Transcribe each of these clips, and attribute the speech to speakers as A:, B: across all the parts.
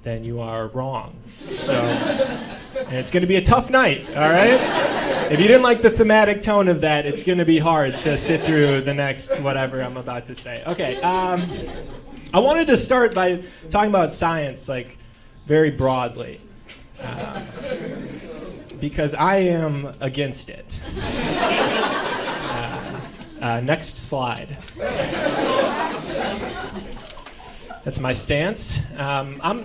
A: then you are wrong. So, and it's going to be a tough night, all right? If you didn't like the thematic tone of that, it's going to be hard to sit through the next whatever I'm about to say. Okay, I wanted to start by talking about science, like, very broadly, because I am against it. Next slide. That's my stance. I'm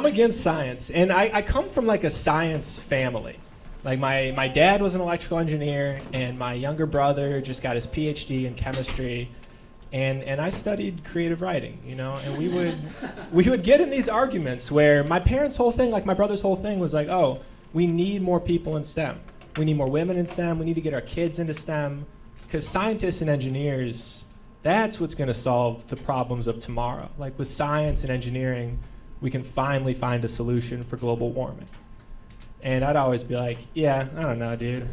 A: against science, and I come from like a science family. Like my dad was an electrical engineer, and my younger brother just got his PhD in chemistry, and I studied creative writing, you know. And we would get in these arguments where my parents' whole thing, like my brother's whole thing, was like, oh, we need more people in STEM. We need more women in STEM. We need to get our kids into STEM, because scientists and engineers, that's what's going to solve the problems of tomorrow. Like with science and engineering, we can finally find a solution for global warming. And I'd always be like, yeah, I don't know, dude.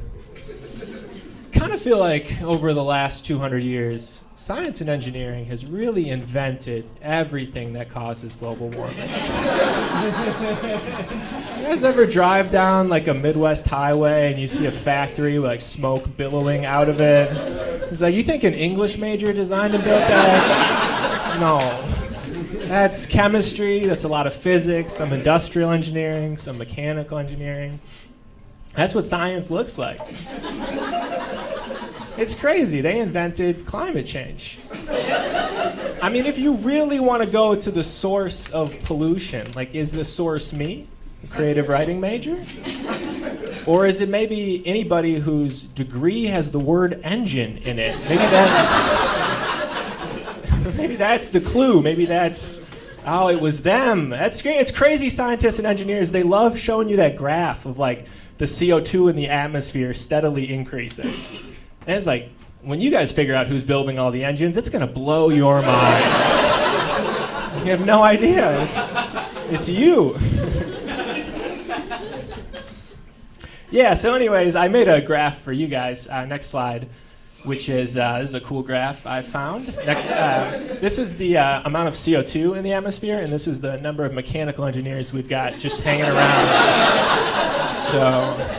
A: Kind of feel like over the last 200 years, science and engineering has really invented everything that causes global warming. You guys ever drive down like a Midwest highway and you see a factory with like smoke billowing out of it? It's like, you think an English major designed and built that? No. That's chemistry, that's a lot of physics, some industrial engineering, some mechanical engineering. That's what science looks like. It's crazy. They invented climate change. I mean, if you really want to go to the source of pollution, like, is the source me, a creative writing major? Or is it maybe anybody whose degree has the word engine in it? Maybe that's the clue. Maybe that's, oh, it was them. That's great. It's crazy. Scientists and engineers, they love showing you that graph of like the CO2 in the atmosphere steadily increasing. And it's like, when you guys figure out who's building all the engines, it's going to blow your mind. You have no idea. It's you. Yeah, so anyways, I made a graph for you guys. Next slide, which is, this is a cool graph I found. This is the amount of CO2 in the atmosphere, and this is the number of mechanical engineers we've got just hanging around. So...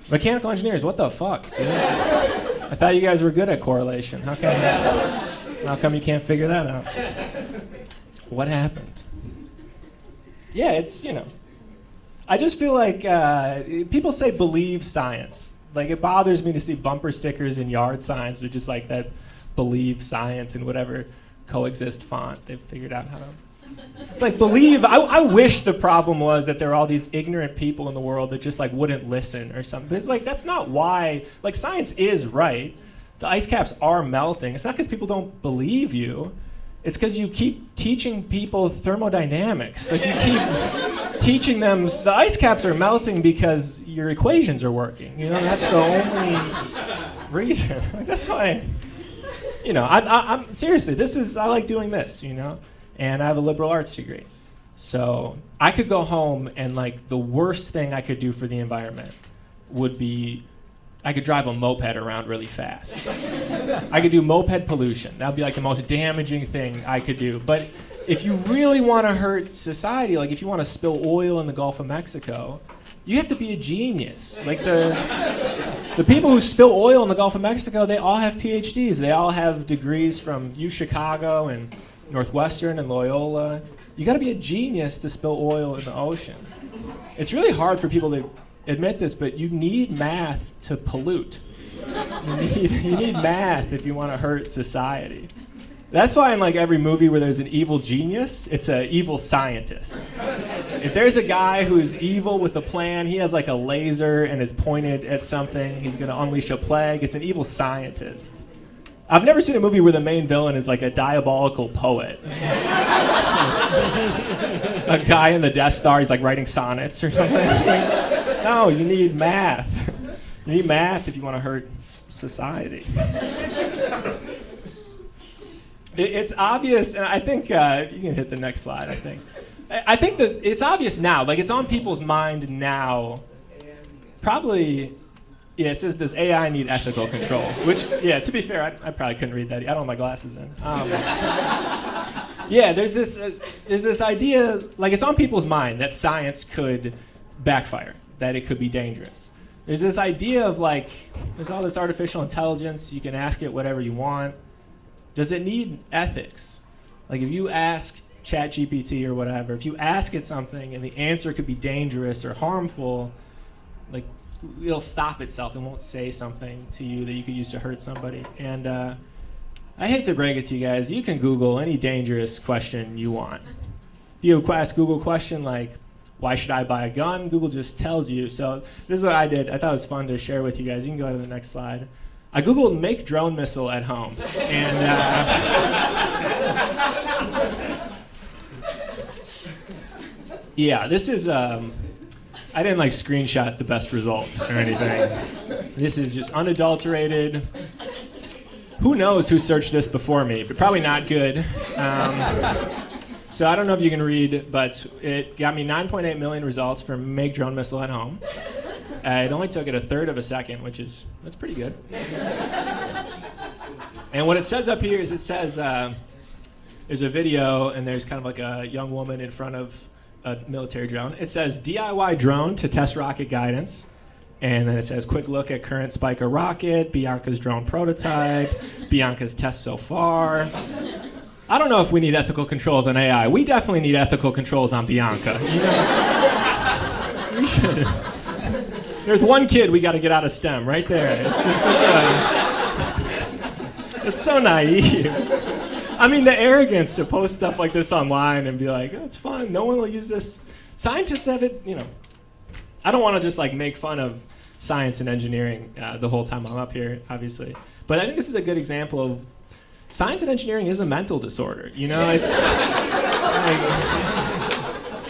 A: Mechanical engineers, what the fuck, dude? I thought you guys were good at correlation. How come you can't figure that out? What happened? Yeah, it's, you know. I just feel like people say believe science. Like, it bothers me to see bumper stickers and yard signs or just like that believe science in whatever coexist font they've figured out how to. It's like, believe. I wish the problem was that there are all these ignorant people in the world that just like wouldn't listen or something. But it's like, that's not why. Like, science is right. The ice caps are melting. It's not because people don't believe you. It's because you keep teaching people thermodynamics. Like, you keep teaching them the ice caps are melting because your equations are working. You know, that's the only reason. Like, that's why. You know, I'm seriously. I like doing this. You know. And I have a liberal arts degree. So I could go home and like the worst thing I could do for the environment would be I could drive a moped around really fast. I could do moped pollution. That would be like the most damaging thing I could do. But if you really want to hurt society, like if you want to spill oil in the Gulf of Mexico, you have to be a genius. Like the people who spill oil in the Gulf of Mexico, they all have PhDs. They all have degrees from U Chicago and Northwestern and Loyola. You got to be a genius to spill oil in the ocean. It's really hard for people to admit this, but you need math to pollute. You need math if you want to hurt society. That's why in like every movie where there's an evil genius, it's an evil scientist. If there's a guy who's evil with a plan, he has like a laser and is pointed at something, he's going to unleash a plague, it's an evil scientist. I've never seen a movie where the main villain is like a diabolical poet. A guy in the Death Star, he's like writing sonnets or something. No, you need math. You need math if you want to hurt society. It's obvious, and I think you can hit the next slide, I think. I think that it's obvious now, like it's on people's mind now, probably Yeah, it says, does AI need ethical controls? Which, yeah, to be fair, I probably couldn't read that. I don't have my glasses in. Yeah, there's this idea, like it's on people's mind that science could backfire, that it could be dangerous. There's this idea of like, there's all this artificial intelligence, you can ask it whatever you want. Does it need ethics? Like if you ask ChatGPT or whatever, if you ask it something and the answer could be dangerous or harmful, like it'll stop itself and won't say something to you that you could use to hurt somebody. And I hate to break it to you guys, you can Google any dangerous question you want. If you ask Google a question like, why should I buy a gun? Google just tells you. So this is what I did. I thought it was fun to share with you guys. You can go to the next slide. I Googled make drone missile at home. And yeah, this is, I didn't like screenshot the best results or anything. This is just unadulterated. Who knows who searched this before me, but probably not good. So I don't know if you can read, but it got me 9.8 million results for make drone missile at home. It only took it a third of a second, that's pretty good. And what it says up here is it says, there's a video and there's kind of like a young woman in front of a military drone. It says DIY drone to test rocket guidance. And then it says quick look at current Spiker rocket, Bianca's drone prototype, Bianca's test so far. I don't know if we need ethical controls on AI. We definitely need ethical controls on Bianca. You know? We should. There's one kid we got to get out of STEM right there. It's just it's so naive. I mean, the arrogance to post stuff like this online and be like, oh, it's fun. No one will use this. Scientists have it, you know. I don't want to just like make fun of science and engineering the whole time I'm up here, obviously. But I think this is a good example of science and engineering is a mental disorder. You know, it's like,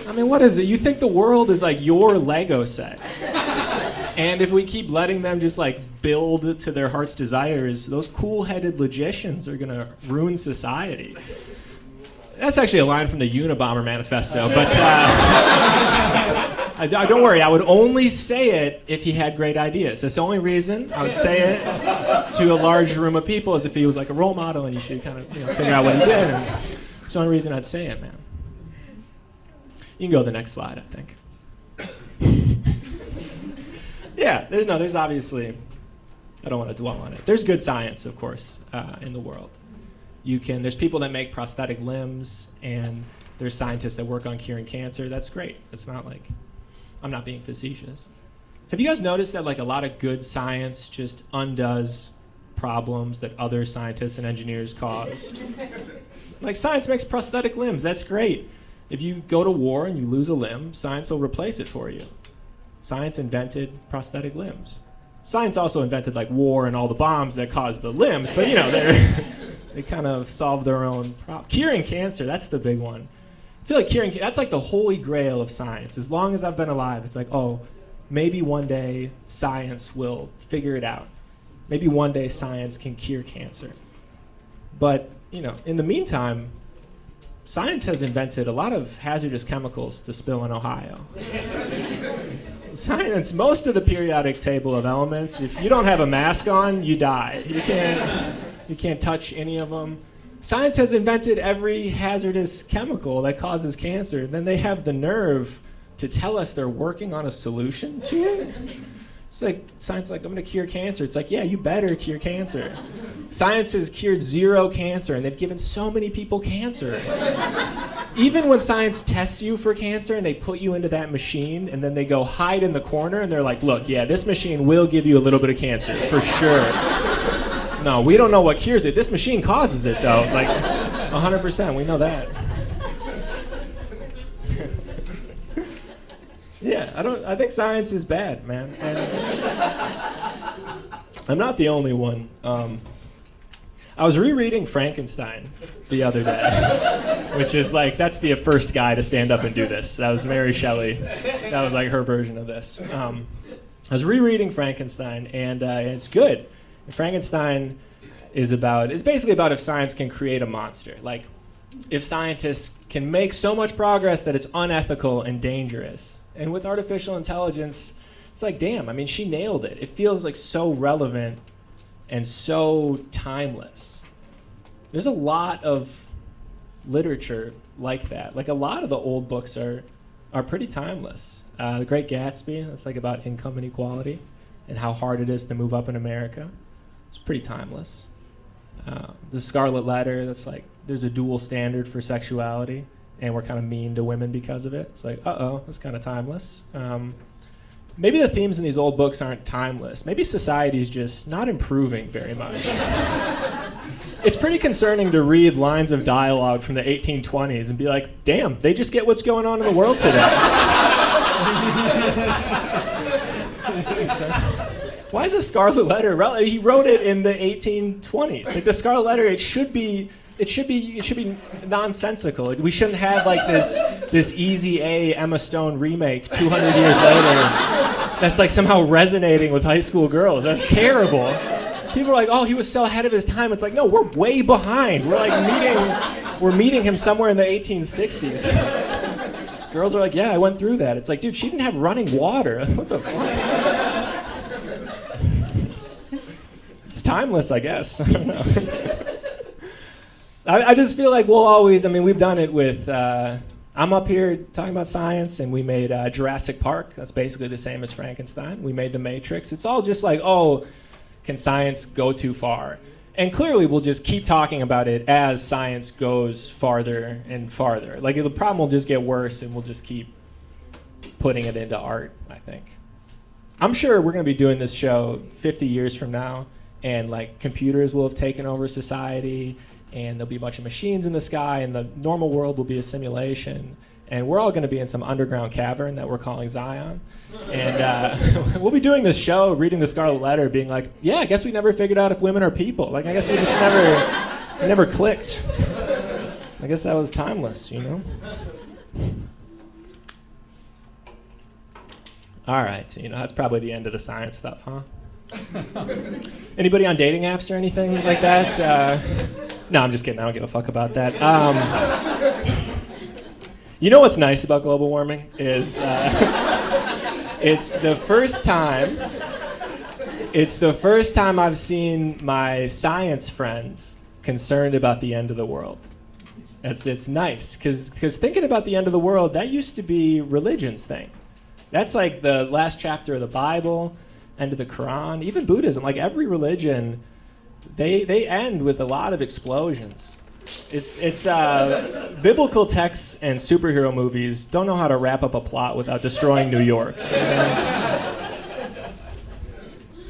A: I mean, what is it? You think the world is like your Lego set. And if we keep letting them just like build to their heart's desires, those cool-headed logicians are gonna ruin society. That's actually a line from the Unabomber manifesto, but don't worry, I would only say it if he had great ideas. That's the only reason I would say it to a large room of people is if he was like a role model and you should kind of figure out what he did. And it's the only reason I'd say it, man. You can go to the next slide, I think. Yeah, there's obviously, I don't want to dwell on it. There's good science, of course, in the world. There's people that make prosthetic limbs, and there's scientists that work on curing cancer. That's great. It's not like, I'm not being facetious. Have you guys noticed that like a lot of good science just undoes problems that other scientists and engineers caused? Like science makes prosthetic limbs. That's great. If you go to war and you lose a limb, science will replace it for you. Science invented prosthetic limbs. Science also invented like war and all the bombs that caused the limbs, but they kind of solve their own problem. Curing cancer, that's the big one. I feel like that's like the holy grail of science. As long as I've been alive, it's like, oh, maybe one day science will figure it out. Maybe one day science can cure cancer. But, in the meantime, science has invented a lot of hazardous chemicals to spill in Ohio. Science, most of the periodic table of elements, if you don't have a mask on, you die. You can't touch any of them. Science has invented every hazardous chemical that causes cancer. Then they have the nerve to tell us they're working on a solution to it. It's like, science like, I'm gonna cure cancer. It's like, yeah, you better cure cancer. Science has cured 0 cancer, and they've given so many people cancer. Even when science tests you for cancer and they put you into that machine and then they go hide in the corner and they're like, look, yeah, this machine will give you a little bit of cancer, for sure. No, we don't know what cures it. This machine causes it, though. Like, 100%, we know that. Yeah, I think science is bad, man. And I'm not the only one. I was rereading Frankenstein the other day, which is like, that's the first guy to stand up and do this. That was Mary Shelley. That was like her version of this. I was rereading Frankenstein, and it's good. Frankenstein it's basically about if science can create a monster. Like, if scientists can make so much progress that it's unethical and dangerous. And with artificial intelligence, It's like, damn, I mean, she nailed it. It feels like so relevant and so timeless. There's a lot of literature like that. Like a lot of the old books are pretty timeless. The Great Gatsby, that's like about income inequality and how hard it is to move up in America. It's pretty timeless. The Scarlet Letter, that's like there's a dual standard for sexuality and we're kind of mean to women because of it. It's like, that's kind of timeless. Maybe the themes in these old books aren't timeless. Maybe society's just not improving very much. It's pretty concerning to read lines of dialogue from the 1820s and be like, damn, they just get what's going on in the world today. Why is the Scarlet Letter relevant? He wrote it in the 1820s. Like the Scarlet Letter, it should be nonsensical. Like, we shouldn't have like this Easy A Emma Stone remake 200 years later that's like somehow resonating with high school girls. That's terrible. People are like, oh, he was so ahead of his time. It's like, no, we're way behind. We're meeting him somewhere in the 1860s. Girls are like, yeah, I went through that. It's like, dude, she didn't have running water. What the fuck? It's timeless, I guess. I don't know. I just feel like we'll always, I mean, we've done it with, I'm up here talking about science, and we made Jurassic Park. That's basically the same as Frankenstein. We made The Matrix. It's all just like, oh, can science go too far? And clearly we'll just keep talking about it as science goes farther and farther. Like the problem will just get worse and we'll just keep putting it into art, I think. I'm sure we're going to be doing this show 50 years from now, and like computers will have taken over society, and there'll be a bunch of machines in the sky, and the normal world will be a simulation, and we're all going to be in some underground cavern that we're calling Zion. And we'll be doing this show, reading the Scarlet Letter, being like, yeah, I guess we never figured out if women are people. Like, I guess we just never clicked. I guess that was timeless, you know? All right, that's probably the end of the science stuff, huh? Anybody on dating apps or anything like that? No, I'm just kidding. I don't give a fuck about that. You know what's nice about global warming is it's the first time I've seen my science friends concerned about the end of the world. It's nice because thinking about the end of the world, that used to be religion's thing. That's like the last chapter of the Bible, end of the Quran, even Buddhism. Like every religion, they end with a lot of explosions. It's biblical texts and superhero movies don't know how to wrap up a plot without destroying New York.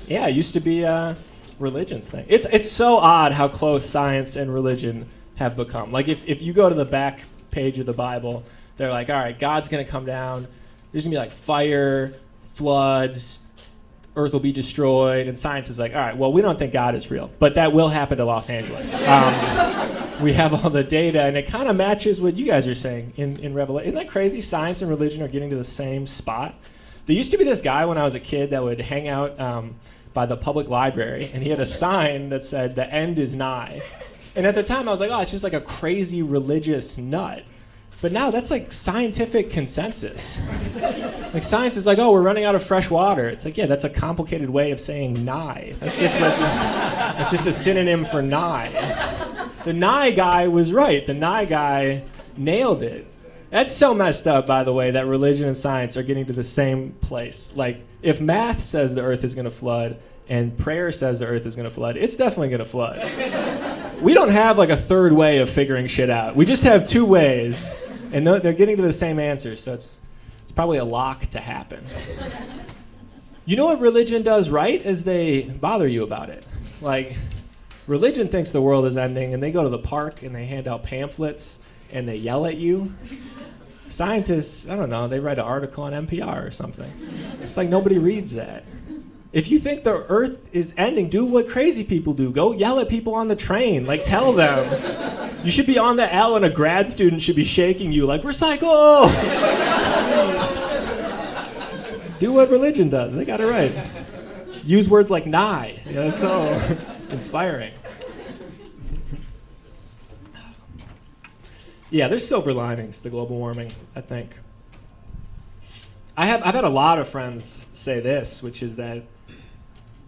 A: Yeah, it used to be a religion's thing. It's so odd how close science and religion have become. Like if you go to the back page of the Bible, they're like, all right, God's going to come down. There's going to be like fire, floods, Earth will be destroyed, and science is like, all right, well, we don't think God is real, but that will happen to Los Angeles. We have all the data, and it kind of matches what you guys are saying in Revelation. Isn't that crazy? Science and religion are getting to the same spot. There used to be this guy when I was a kid that would hang out by the public library, and he had a sign that said, "The end is nigh." And at the time, I was like, oh, it's just like a crazy religious nut. But now that's like scientific consensus. Like science is like, oh, we're running out of fresh water. It's like, yeah, that's a complicated way of saying nigh. That's just a synonym for nigh. The nigh guy was right. The nigh guy nailed it. That's so messed up, by the way, that religion and science are getting to the same place. Like, if math says the earth is going to flood and prayer says the earth is going to flood, it's definitely going to flood. We don't have like a third way of figuring shit out. We just have two ways. And they're getting to the same answer, so it's probably a lock to happen. You know what religion does right is they bother you about it. Like, religion thinks the world is ending, and they go to the park and they hand out pamphlets and they yell at you. Scientists, I don't know, they write an article on NPR or something. It's like nobody reads that. If you think the earth is ending, do what crazy people do. Go yell at people on the train. Like, tell them. You should be on the L and a grad student should be shaking you like, recycle! Do what religion does. They got it right. Use words like nigh. That's so inspiring. Yeah, there's silver linings to global warming, I think. I've had a lot of friends say this, which is that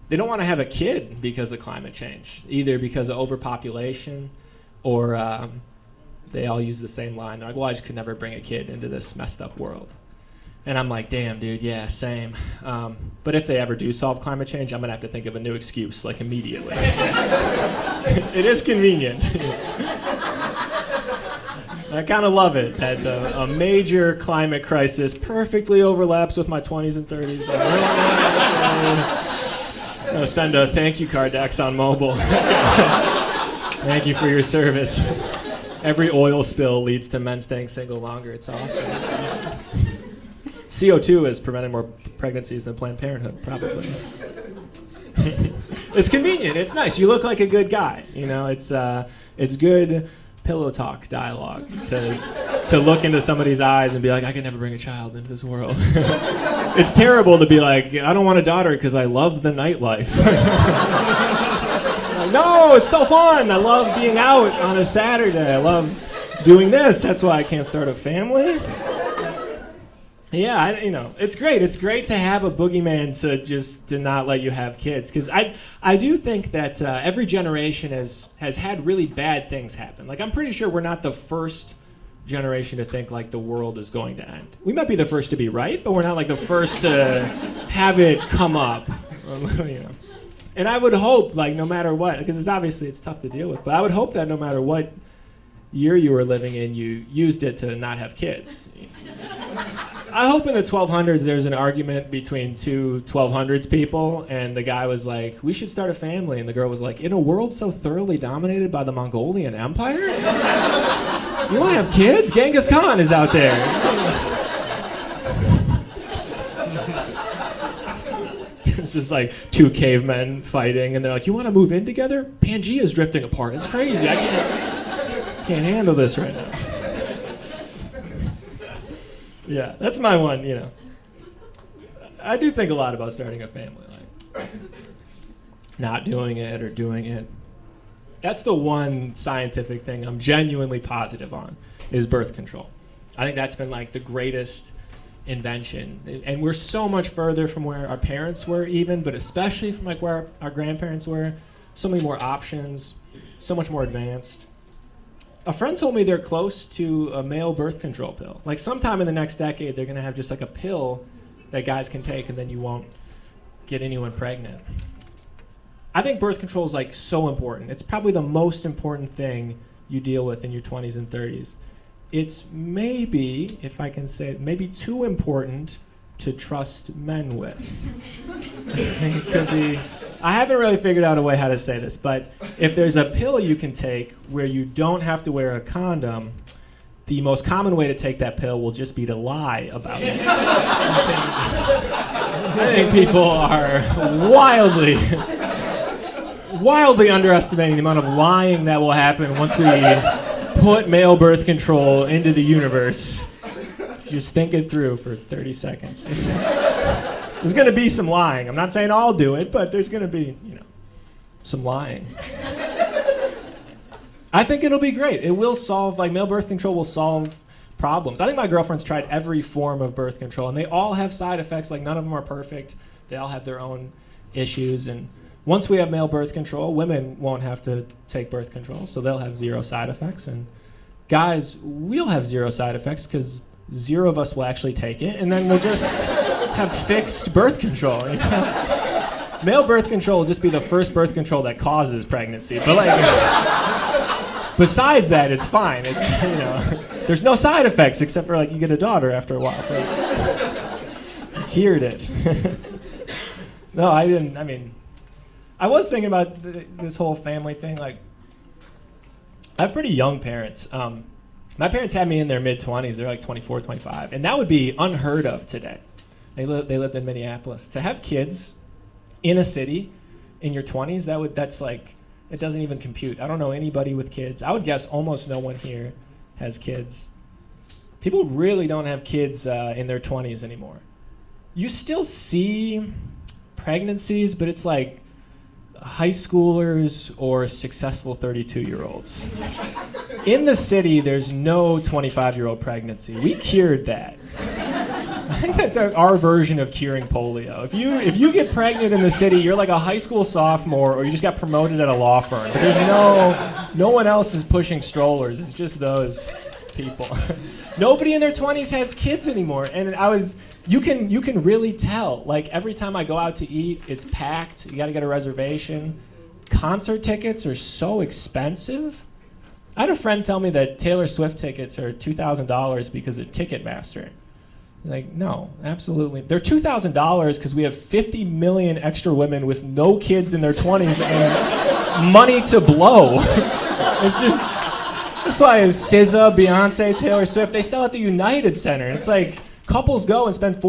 A: they don't want to have a kid because of climate change, either because of overpopulation or they all use the same line. They're like, well, I just could never bring a kid into this messed up world. And I'm like, damn, dude, yeah, same. But if they ever do solve climate change, I'm going to have to think of a new excuse, like, immediately. It is convenient. I kind of love it that a major climate crisis perfectly overlaps with my 20s and 30s. I'll send a thank you card to ExxonMobil. Thank you for your service. Every oil spill leads to men staying single longer. It's awesome. CO2 has prevented more pregnancies than Planned Parenthood, probably. It's convenient. It's nice. You look like a good guy. You know, it's good pillow talk dialogue to look into somebody's eyes and be like, I could never bring a child into this world. It's terrible to be like, I don't want a daughter because I love the nightlife. Like, no, it's so fun. I love being out on a Saturday. I love doing this. That's why I can't start a family. Yeah, it's great. It's great to have a boogeyman to not let you have kids. Because I do think that every generation has had really bad things happen. Like, I'm pretty sure we're not the first generation to think, like, the world is going to end. We might be the first to be right, but we're not, like, the first to have it come up. And I would hope, like, no matter what, because it's tough to deal with, but I would hope that no matter what year you were living in, you used it to not have kids. I hope in the 1200s there's an argument between two 1200s people, and the guy was like, we should start a family, and the girl was like, in a world so thoroughly dominated by the Mongolian Empire? You want to have kids? Genghis Khan is out there. It's just like two cavemen fighting, and they're like, you want to move in together? Pangea's drifting apart. It's crazy. I can't handle this right now. Yeah, that's my one, I do think a lot about starting a family, like not doing it or doing it. That's the one scientific thing I'm genuinely positive on, is birth control. I think that's been like the greatest invention. And we're so much further from where our parents were even, but especially from like where our grandparents were. So many more options, so much more advanced. A friend told me they're close to a male birth control pill. Like sometime in the next decade, they're gonna have just like a pill that guys can take and then you won't get anyone pregnant. I think birth control is like so important. It's probably the most important thing you deal with in your 20s and 30s. It's maybe, if I can say it, maybe too important to trust men with. It could be. I haven't really figured out a way how to say this, but if there's a pill you can take where you don't have to wear a condom, the most common way to take that pill will just be to lie about it. I think people are wildly underestimating the amount of lying that will happen once we put male birth control into the universe. Just think it through for 30 seconds. There's going to be some lying. I'm not saying I'll do it, but there's going to be, some lying. I think it'll be great. It will solve, male birth control will solve problems. I think my girlfriend's tried every form of birth control, and they all have side effects. Like, none of them are perfect. They all have their own issues, and once we have male birth control, women won't have to take birth control, so they'll have zero side effects. And guys, we'll have zero side effects because zero of us will actually take it, and then we'll just have fixed birth control. Male birth control will just be the first birth control that causes pregnancy. But besides that, it's fine. It's there's no side effects except for you get a daughter after a while. You cured it. No, I didn't. I mean, I was thinking about this whole family thing. I have pretty young parents. My parents had me in their mid-20s. They're 24, 25. And that would be unheard of today. They lived in Minneapolis. To have kids in a city in your 20s, it doesn't even compute. I don't know anybody with kids. I would guess almost no one here has kids. People really don't have kids in their 20s anymore. You still see pregnancies, but it's like high schoolers or successful 32-year-olds. In the city, there's no 25-year-old pregnancy. We cured that. I think that's our version of curing polio. If you get pregnant in the city, you're like a high school sophomore, or you just got promoted at a law firm. But there's no one else is pushing strollers. It's just those people. Nobody in their 20s has kids anymore, and you can really tell. Like every time I go out to eat, it's packed. You got to get a reservation. Concert tickets are so expensive. I had a friend tell me that Taylor Swift tickets are $2,000 because of Ticketmaster. Like, no, absolutely. They're $2,000 because we have 50 million extra women with no kids in their 20s and money to blow. It's just, that's why SZA, Beyonce, Taylor Swift, they sell at the United Center. It's like couples go and spend